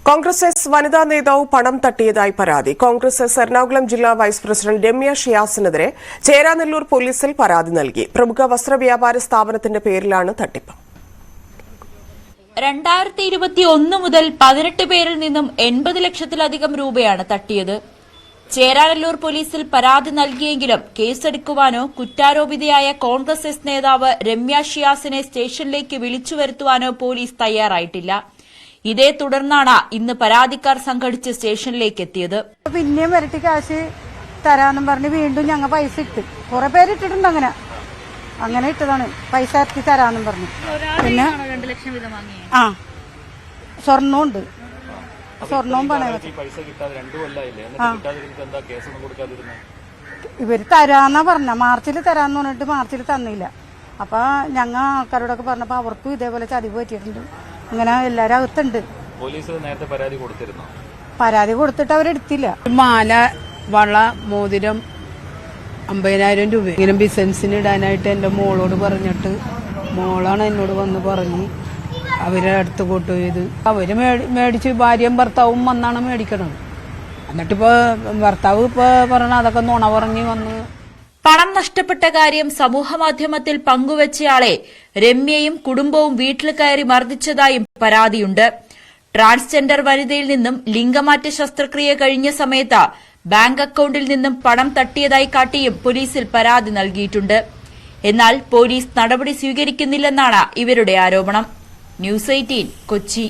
Congress S വനിതാ നേതാവ് പണം തട്ടിയതായി പരാതി. കോൺഗ്രസ് എസ് എറണാകുളം ജില്ലാ വൈസ് പ്രസിഡന്റ് രമ്യ ഷിയാസിനെതിരെ ചേരാനെല്ലൂർ പോലീസിൽ പരാതി നൽകി. പ്രമുഖ വസ്ത്രവ്യാപാര സ്ഥാപനത്തിന്റെ പേരിലാണ് തട്ടിപ്പ്. 2021 മുതൽ 18 പേരിൽ നിന്നും 80 ലക്ഷത്തിലധികം രൂപയാണ് തട്ടിയത്. ചേരാനെല്ലൂർ പോലീസിൽ പരാതി നൽകിയെങ്കിലും കേസെടുക്കുവാനോ കുറ്റാരോപിതയായ കോൺഗ്രസ് എസ് നേതാവ് രമ്യ ഷിയാസിനെ സ്റ്റേഷനിലേക്ക് വിളിച്ചു വരുത്തുവാനോ പോലീസ് തയ്യാറായിട്ടില്ല. ഇതേ തുടർന്നാണ് ഇന്ന് പരാതിക്കാർ സംഘടിച്ച് സ്റ്റേഷനിലേക്ക് എത്തിയത്. പിന്നെയും വരട്ടി കാശ് തരാന്നും പറഞ്ഞ് വീണ്ടും ഞങ്ങൾ പൈസ ഇട്ട് കുറെ പേരിട്ടിട്ടുണ്ട്. അങ്ങനെ ഇട്ടതാണ് പൈസ ഇറക്കി തരാന്നും പറഞ്ഞു. പിന്നെ സ്വർണ്ണവും ഉണ്ട്. സ്വർണവും പണയം ഇവര് തരാന്നാ പറഞ്ഞ. മാർച്ചിൽ തരാന്ന് പറഞ്ഞിട്ട് മാർച്ചിൽ തന്നില്ല. അപ്പൊ ഞങ്ങൾ ആൾക്കാരോടൊക്കെ പറഞ്ഞപ്പോ അവർക്കും ഇതേപോലെ ചതിവ് പറ്റിയിട്ടുണ്ട്. അങ്ങനെ എല്ലാരും അകത്തുണ്ട്. പരാതി കൊടുത്തിട്ട് അവരെടുത്തില്ല. മാല, വള, മോതിരം 50,000 രൂപ ഇങ്ങനെ ബിസിനസിന് ഇടാനായിട്ട് എന്റെ മോളോട് പറഞ്ഞിട്ട് മോളാണ് എന്നോട് വന്ന് പറഞ്ഞ് അവരെ അടുത്ത് കൊണ്ടുപോയത്. അവര് മേടിച്ച് ഭാര്യയും ഭർത്താവും വന്നാണ് മേടിക്കണത്. എന്നിട്ടിപ്പോ ഭർത്താവ് പറഞ്ഞ അതൊക്കെ നുണ പറഞ്ഞ് വന്ന്. പണം നഷ്ടപ്പെട്ട കാര്യം സമൂഹമാധ്യമത്തിൽ പങ്കുവച്ചയാളെ രമ്യയും കുടുംബവും വീട്ടിൽ കയറി മർദ്ദിച്ചതായും പരാതിയുണ്ട്. ട്രാൻസ്ജെൻഡർ വനിതയിൽ നിന്നും ലിംഗമാറ്റ ശസ്ത്രക്രിയ കഴിഞ്ഞ സമയത്ത് ബാങ്ക് അക്കൌണ്ടിൽ നിന്നും പണം തട്ടിയതായി കാട്ടിയും പോലീസിൽ പരാതി നൽകിയിട്ടുണ്ട്. എന്നാൽ പോലീസ് നടപടി സ്വീകരിക്കുന്നില്ലെന്നാണ് ഇവരുടെ ആരോപണം. ന്യൂസ് 18 കൊച്ചി.